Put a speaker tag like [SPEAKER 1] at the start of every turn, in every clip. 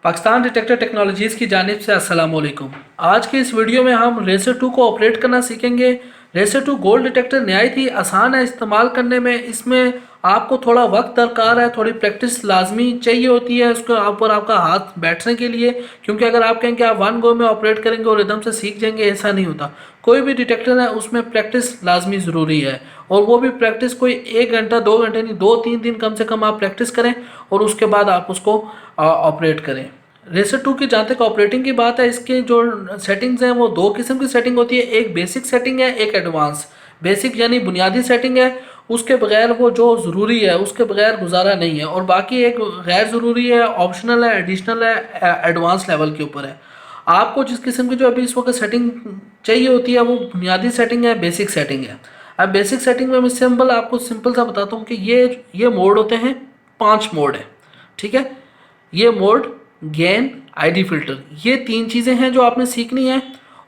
[SPEAKER 1] Pakistan detector technologies की जानिब से अस्सलाम वालेकुम। आज के इस वीडियो में हम रेसर 2 को ऑपरेट करना सीखेंगे। रेसर 2 गोल्ड डिटेक्टर नहायत ही आसान है इस्तेमाल करने में। इसमें आपको थोड़ा वक्त दरकार है, थोड़ी प्रैक्टिस लाजमी चाहिए होती है उसके ऊपर आपका हाथ बैठने के लिए, क्योंकि अगर आप कहें कि आप वन गो में ऑपरेट करेंगे और एकदम से सीख जाएंगे, ऐसा नहीं होता। कोई भी डिटेक्टर है उसमें प्रैक्टिस लाजमी ज़रूरी है, और वो भी प्रैक्टिस कोई 1 घंटा 2 घंटे नहीं, 2-3 दिन कम से कम आप प्रैक्टिस करें और उसके बाद आप उसको ऑपरेट करें। रेसर 2 की जहाँ तक ऑपरेटिंग की बात है, इसके जो सेटिंग्स हैं वो दो किस्म की सेटिंग होती है। एक बेसिक सेटिंग है, एक एडवांस। बेसिक यानी बुनियादी सेटिंग है, उसके बगैर वो जो ज़रूरी है उसके बगैर गुजारा नहीं है, और बाकी एक गैर ज़रूरी है, ऑप्शनल है, एडिशनल है, एडवांस लेवल के ऊपर है। आपको जिस किस्म की जो अभी इस वक्त सेटिंग चाहिए होती है वो बुनियादी सेटिंग है, बेसिक सेटिंग है। अब बेसिक सेटिंग में मैं आपको सिंपल सा बताता हूँ कि ये मोड होते हैं, 5 मोड है, ठीक है। ये मोड, गेन, आईडी फिल्टर, ये 3 चीज़ें हैं जो आपने सीखनी है,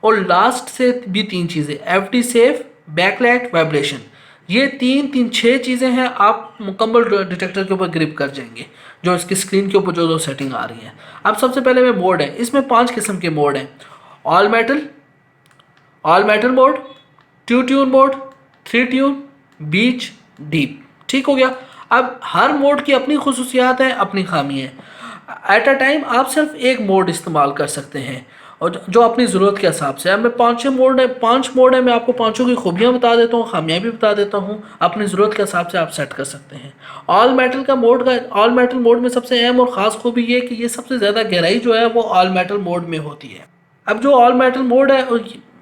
[SPEAKER 1] और लास्ट से भी 3 चीज़ें, एफडी सेफ, बैकलाइट, वाइब्रेशन। ये 6 चीज़ें हैं, आप मुकम्मल डिटेक्टर के ऊपर ग्रिप कर जाएंगे जो इसकी स्क्रीन के ऊपर जो सेटिंग आ रही है। अब सबसे पहले में मोड है, इसमें 5 किस्म के मोड हैं। All metal mode, two tune mode, 3 tune, बीच, डीप। ठीक हो गया। अब हर मोड की अपनी खुसूसियात है, अपनी खामी है। एट अ टाइम आप सिर्फ एक मोड इस्तेमाल कर सकते हैं, और जो अपनी ज़रूरत के हिसाब से। अब मैं 5 मोड है, मैं आपको पाँचों की खूबियाँ बता देता हूँ, खामियाँ भी बता देता हूँ। अपनी ज़रूरत के हिसाब से आप सेट कर सकते हैं। ऑल मेटल मोड में सबसे अहम और ख़ास खूबी ये कि ये सबसे ज़्यादा गहराई जो है वो ऑल मेटल मोड में होती है। अब जो ऑल मेटल मोड है,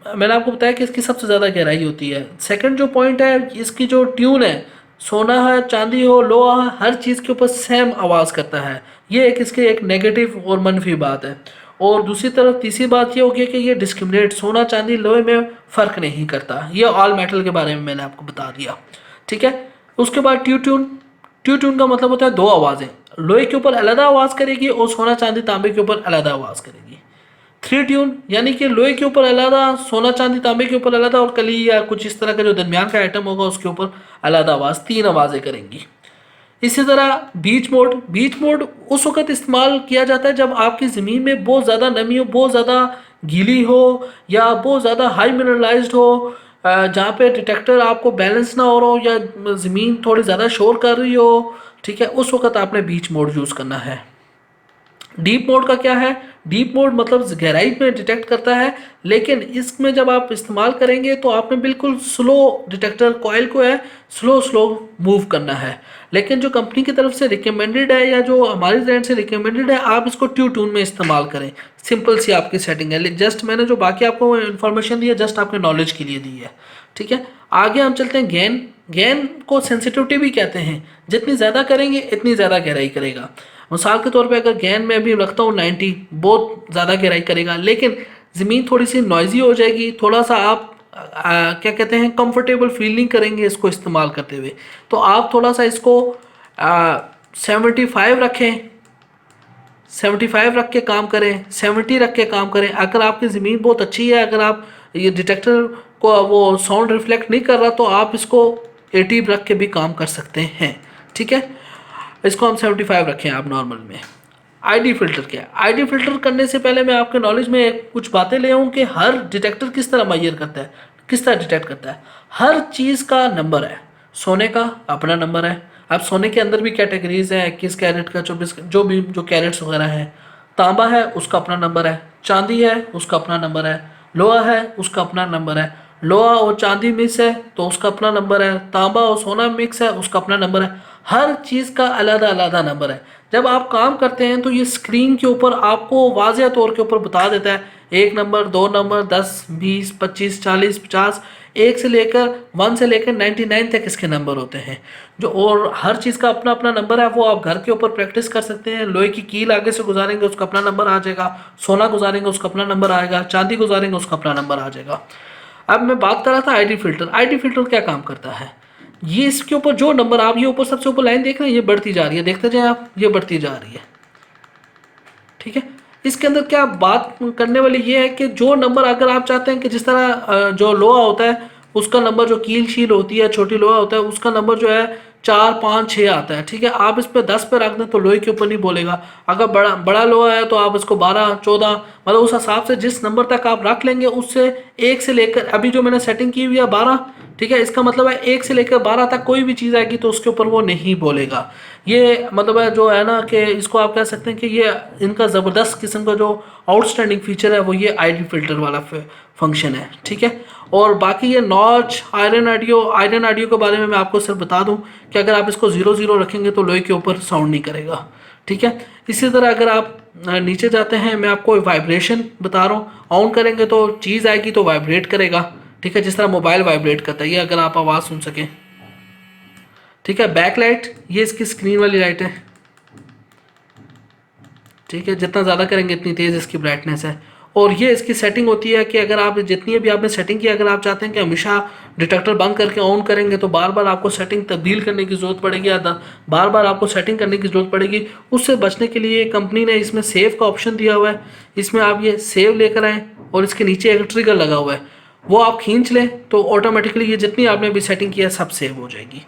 [SPEAKER 1] मैंने आपको बताया कि इसकी सबसे ज़्यादा गहराई होती है। सेकंड जो पॉइंट है, इसकी जो ट्यून है, सोना है, चांदी हो, लोहा है, हर चीज़ के ऊपर सेम आवाज़ करता है। ये इसके एक नेगेटिव और मनफी बात है। और दूसरी तरफ तीसरी बात ये होगी कि ये डिस्क्रिमिनेट, सोना चांदी लोहे में फ़र्क नहीं करता। ये ऑल मेटल के बारे में मैंने आपको बता दिया, ठीक है। उसके बाद ट्यू ट्यून का मतलब होता है 2 आवाज़ें, लोहे के ऊपर अलग आवाज़ करेगी और सोना चांदी तांबे के ऊपर अलग आवाज़ करेगी। 3 ट्यून यानी कि लोहे के ऊपर अलग, सोना चांदी तांबे के ऊपर अलग, और कली या कुछ इस तरह का जो दरमियान का आइटम होगा उसके ऊपर अलग आवाज़, 3 आवाज़ें करेंगी। इसी तरह बीच मोड उस वक्त इस्तेमाल किया जाता है जब आपकी ज़मीन में बहुत ज़्यादा नमी हो, बहुत ज़्यादा गीली हो, या बहुत ज़्यादा हाई मिनरलाइज्ड हो, जहाँ पे डिटेक्टर आपको बैलेंस ना हो रहा हो, या ज़मीन थोड़ी ज़्यादा शोर कर रही हो, ठीक है। उस वक्त आपने बीच मोड यूज़ करना है। डीप मोड का क्या है? डीप मोड मतलब गहराई में डिटेक्ट करता है, लेकिन इसमें जब आप इस्तेमाल करेंगे तो आपने बिल्कुल स्लो डिटेक्टर कॉइल को है स्लो मूव करना है। लेकिन जो कंपनी की तरफ से रिकमेंडेड है, या जो हमारी ब्रांड से रिकमेंडेड है, आप इसको ट्यू ट्यून में इस्तेमाल करें। सिंपल सी आपकी सेटिंग है। जस्ट मैंने जो बाकी आपको इन्फॉर्मेशन दी है, जस्ट आपके नॉलेज के लिए दी है, ठीक है। आगे हम चलते हैं गेन को सेंसिटिविटी भी कहते हैं। जितनी ज़्यादा करेंगे इतनी ज़्यादा गहराई करेगा। मिसाल के तौर पे अगर गेन में भी रखता हूँ 90, बहुत ज़्यादा गहराई करेगा, लेकिन ज़मीन थोड़ी सी नॉइजी हो जाएगी, थोड़ा सा आप क्या कहते हैं, कंफर्टेबल फील नहीं करेंगे इसको इस्तेमाल करते हुए। तो आप थोड़ा सा इसको 75 रखें, 75 रख के काम करें, 70 रख के काम करें। अगर आपकी ज़मीन बहुत अच्छी है, अगर आप ये डिटेक्टर को वो साउंड रिफ्लेक्ट नहीं कर रहा, तो आप इसको 80 रख के भी काम कर सकते हैं, ठीक है। इसको हम 75 रखें आप नॉर्मल में। आईडी फिल्टर क्या है? आईडी फिल्टर करने से पहले मैं आपके नॉलेज में कुछ बातें ले आऊँ कि हर डिटेक्टर किस तरह मैयर करता है, किस तरह डिटेक्ट करता है। हर चीज़ का नंबर है। सोने का अपना नंबर है। अब सोने के अंदर भी कैटेगरीज हैं, 21 कैरेट का, 24, जो कैरेट्स वगैरह हैं। तांबा है, उसका अपना नंबर है। चांदी है, उसका अपना नंबर है। लोहा है, उसका अपना नंबर है। लोहा और चांदी मिक्स है तो उसका अपना नंबर है। तांबा और सोना मिक्स है, उसका अपना नंबर है। हर चीज़ का अलग अलग नंबर है। जब आप काम करते हैं तो ये स्क्रीन के ऊपर आपको वाज़ेह तौर के ऊपर बता देता है, 1 नंबर, 2 नंबर, 10, 20, 25, 40, 50, 1 से लेकर 99 तक इसके नंबर होते हैं। जो और हर चीज़ का अपना अपना नंबर है, वो आप घर के ऊपर प्रैक्टिस कर सकते हैं। लोहे की कील आगे से गुजारेंगे उसका अपना नंबर आ जाएगा, सोना गुजारेंगे उसका अपना नंबर आएगा, चांदी गुजारेंगे उसका अपना नंबर आ जाएगा। अब मैं बात कर रहा था आईडी फिल्टर। आईडी फिल्टर क्या काम करता है? ये इसके ऊपर जो नंबर, आप ये ऊपर सबसे ऊपर लाइन देख रहे हैं, ये बढ़ती जा रही है, देखते जाए आप, ये बढ़ती जा रही है, ठीक है। इसके अंदर क्या बात करने वाली ये है कि जो नंबर अगर आप चाहते हैं कि जिस तरह जो लोहा होता है उसका नंबर, जो कील शील होती है, छोटी लोहा होता है उसका नंबर जो है 4 5 6 आता है, ठीक है। आप इस पे 10 पे रख दें तो लोहे के ऊपर नहीं बोलेगा। अगर बड़ा लोहा है तो आप इसको 12 14 मतलब उस हिसाब से जिस नंबर तक आप रख लेंगे, उससे 1 से लेकर अभी जो मैंने सेटिंग की हुई है 12, ठीक है। इसका मतलब है 1 से लेकर 12 तक कोई भी चीज़ आएगी तो उसके ऊपर वो नहीं बोलेगा। ये मतलब है जो है ना कि इसको आप कह सकते हैं कि ये इनका ज़बरदस्त किस्म का जो आउटस्टैंडिंग फीचर है वो ये आईडी फिल्टर वाला फंक्शन है, ठीक है। और बाकी ये नॉच आयरन ऑडियो के बारे में मैं आपको सिर्फ बता दूं कि अगर आप इसको 0 0 रखेंगे तो लोहे के ऊपर साउंड नहीं करेगा, ठीक है। इसी तरह अगर आप नीचे जाते हैं, मैं आपको वाइब्रेशन बता रहा हूँ, ऑन करेंगे तो चीज़ आएगी तो वाइब्रेट करेगा, ठीक है, जिस तरह मोबाइल वाइब्रेट करता है, ये अगर आप आवाज़ सुन सकें, ठीक है। बैक लाइट, ये इसकी स्क्रीन वाली लाइट है, ठीक है। जितना ज़्यादा करेंगे इतनी तेज़ इसकी ब्राइटनेस है। और ये इसकी सेटिंग होती है कि अगर आप जितनी भी आपने सेटिंग की, अगर आप चाहते हैं कि हमेशा डिटेक्टर बंद करके ऑन करेंगे तो बार बार आपको सेटिंग तब्दील करने की ज़रूरत पड़ेगी, या बार बार आपको सेटिंग करने की ज़रूरत पड़ेगी। उससे बचने के लिए कंपनी ने इसमें सेव का ऑप्शन दिया हुआ है। इसमें आप ये सेव लेकर आएँ और इसके नीचे एक ट्रिगर लगा हुआ है, वो आप खींच लें तो ऑटोमेटिकली ये जितनी आपने भी सेटिंग किया सब सेव हो जाएगी।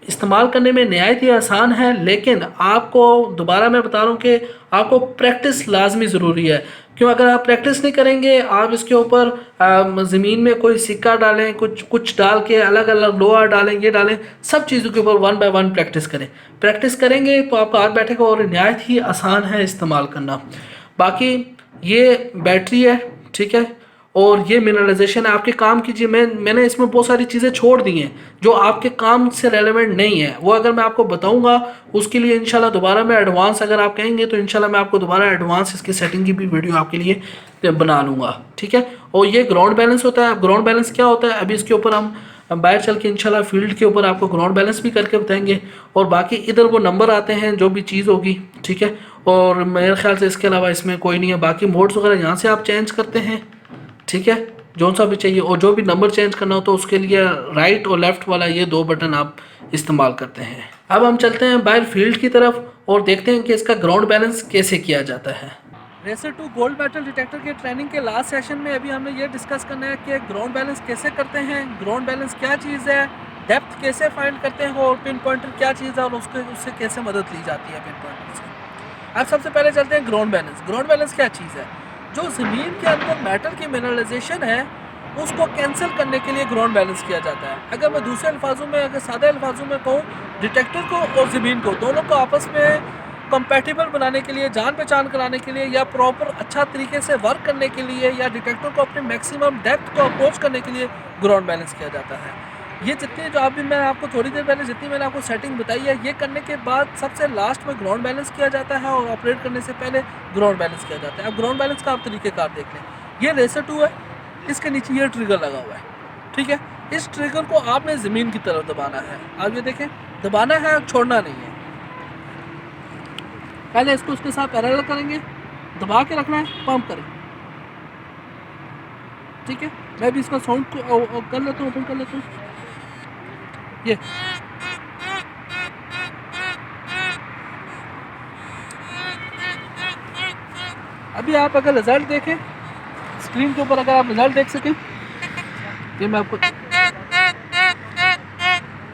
[SPEAKER 1] इस्तेमाल करने में नहायत ही आसान है, लेकिन आपको दोबारा मैं बता रहा हूँ कि आपको प्रैक्टिस लाजमी ज़रूरी है। क्यों? अगर आप प्रैक्टिस नहीं करेंगे, आप इसके ऊपर ज़मीन में कोई सिक्का डालें, कुछ डाल के अलग अलग लोहा डालें, ये डालें, सब चीज़ों के ऊपर 1 बाय 1 प्रैक्टिस करें। प्रैक्टिस करेंगे तो आपका हाथ बैठेगा और नहायत ही आसान है इस्तेमाल करना। बाकी ये बैटरी है, ठीक है, और ये मिनरलाइजेशन है। आपके काम की मैंने इसमें बहुत सारी चीज़ें छोड़ दी हैं जो आपके काम से रेलेवेंट नहीं है, वो अगर मैं आपको बताऊंगा उसके लिए इंशाल्लाह दोबारा मैं एडवांस, अगर आप कहेंगे तो इंशाल्लाह मैं आपको दोबारा एडवांस इसकी सेटिंग की भी वीडियो आपके लिए बना लूँगा, ठीक है। और ये ग्राउंड बैलेंस होता है। ग्राउंड बैलेंस क्या होता है अभी इसके ऊपर हम बाहर चल के इंशाल्लाह फील्ड के ऊपर आपको ग्राउंड बैलेंस भी करके बताएंगे। और बाकी इधर वो नंबर आते हैं जो भी चीज़ होगी, ठीक है। और मेरे ख्याल से इसके अलावा इसमें कोई नहीं है। बाकी मोड्स वगैरह यहाँ से आप चेंज करते हैं, ठीक है, जो सा भी चाहिए। और जो भी नंबर चेंज करना हो तो उसके लिए राइट और लेफ़्ट वाला ये 2 बटन आप इस्तेमाल करते हैं। अब हम चलते हैं बाहर फील्ड की तरफ और देखते हैं कि इसका ग्राउंड बैलेंस कैसे किया जाता है। रेसर 2 गोल्ड मेटल डिटेक्टर के ट्रेनिंग के लास्ट सेशन में अभी हमने ये डिस्कस करना है कि ग्राउंड बैलेंस कैसे करते हैं, ग्राउंड बैलेंस क्या चीज़ है, डेप्थ कैसे फाइंड करते हैं और पिन पॉइंटर क्या चीज़ है और उससे कैसे मदद ली जाती है पिन पॉइंटर से। अब सबसे पहले चलते हैं ग्राउंड बैलेंस। ग्राउंड बैलेंस क्या चीज़ है? जो ज़मीन के अंदर मेटल की मिनरलाइजेशन है उसको कैंसिल करने के लिए ग्राउंड बैलेंस किया जाता है। अगर मैं दूसरे अल्फाजों में, अगर सादे अल्फाजों में कहूँ, डिटेक्टर को और ज़मीन को दोनों को आपस में कंपैटिबल बनाने के लिए, जान पहचान कराने के लिए, या प्रॉपर अच्छा तरीके से वर्क करने के लिए, या डिटेक्टर को अपने मैक्सिमम डेप्थ को अप्रोच करने के लिए ग्राउंड बैलेंस किया जाता है। ये जितनी जो अभी मैंने आपको थोड़ी देर पहले जितनी मैंने आपको सेटिंग बताई है, ये करने के बाद सबसे लास्ट में ग्राउंड बैलेंस किया जाता है और ऑपरेट करने से पहले ग्राउंड बैलेंस किया जाता है। अब ग्राउंड बैलेंस का आप तरीक़ेकार देख लें। ये रेसर 2 है, इसके नीचे ये ट्रिगर लगा हुआ है, ठीक है। इस ट्रिगर को आपने ज़मीन की तरफ दबाना है। आप ये देखें, दबाना है, छोड़ना नहीं है। पहले इसको उसके साथ पैरेलल करेंगे, दबा के रखना है, पंप करें, ठीक है। मैं भी इसका साउंड को कर लेता हूँ, ओपन कर लेता हूँ। ये अभी आप अगर रिजल्ट देखें स्क्रीन के ऊपर, अगर आप रिजल्ट देख सकें, ये मैं आपको,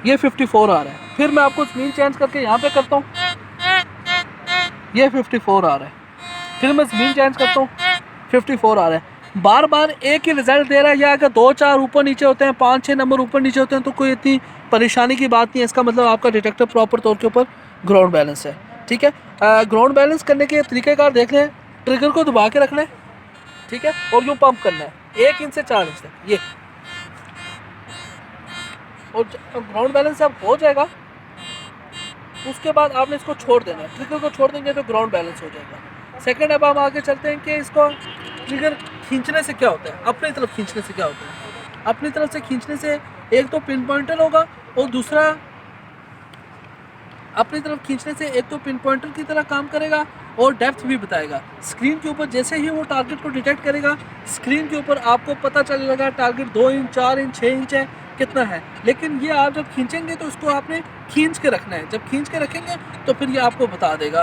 [SPEAKER 1] ये 54 आ रहा है। फिर मैं आपको ज़मीन चेंज करके यहाँ पे करता हूँ, ये 54 आ रहा है। फिर मैं ज़मीन चेंज करता हूँ, 54 आ रहा है। बार बार एक ही रिज़ल्ट दे रहा है, या अगर 2-4 ऊपर नीचे होते हैं, 5-6 नंबर ऊपर नीचे होते हैं तो कोई इतनी परेशानी की बात नहीं है। इसका मतलब आपका डिटेक्टर प्रॉपर तौर के ऊपर ग्राउंड बैलेंस है, ठीक है। ग्राउंड बैलेंस करने के तरीक़ेकार देख लें। ट्रिगर को दबा के रखना है, ठीक है, और यूँ पंप करना है 1 इंच से 4 इंच तक, ये। और ग्राउंड बैलेंस अब हो जाएगा, उसके बाद आपने इसको छोड़ देना है। ट्रिगर को छोड़ देंगे तो ग्राउंड बैलेंस हो जाएगा। सेकंड, अब हम आगे चलते हैं कि इसको ट्रिगर खींचने से क्या होता है, अपनी तरफ खींचने से क्या होता है। अपनी तरफ से खींचने से एक तो पिन पॉइंटर होगा, और दूसरा अपनी तरफ खींचने से एक तो पिन पॉइंटर की तरह काम करेगा और डेप्थ भी बताएगा। स्क्रीन के ऊपर जैसे ही वो टारगेट को डिटेक्ट करेगा, स्क्रीन के ऊपर आपको पता चलेगा टारगेट 2 इंच, 4 इंच, 6 इंच है, कितना है। लेकिन ये आप जब खींचेंगे तो इसको आपने खींच के रखना है। जब खींच के रखेंगे तो फिर ये आपको बता देगा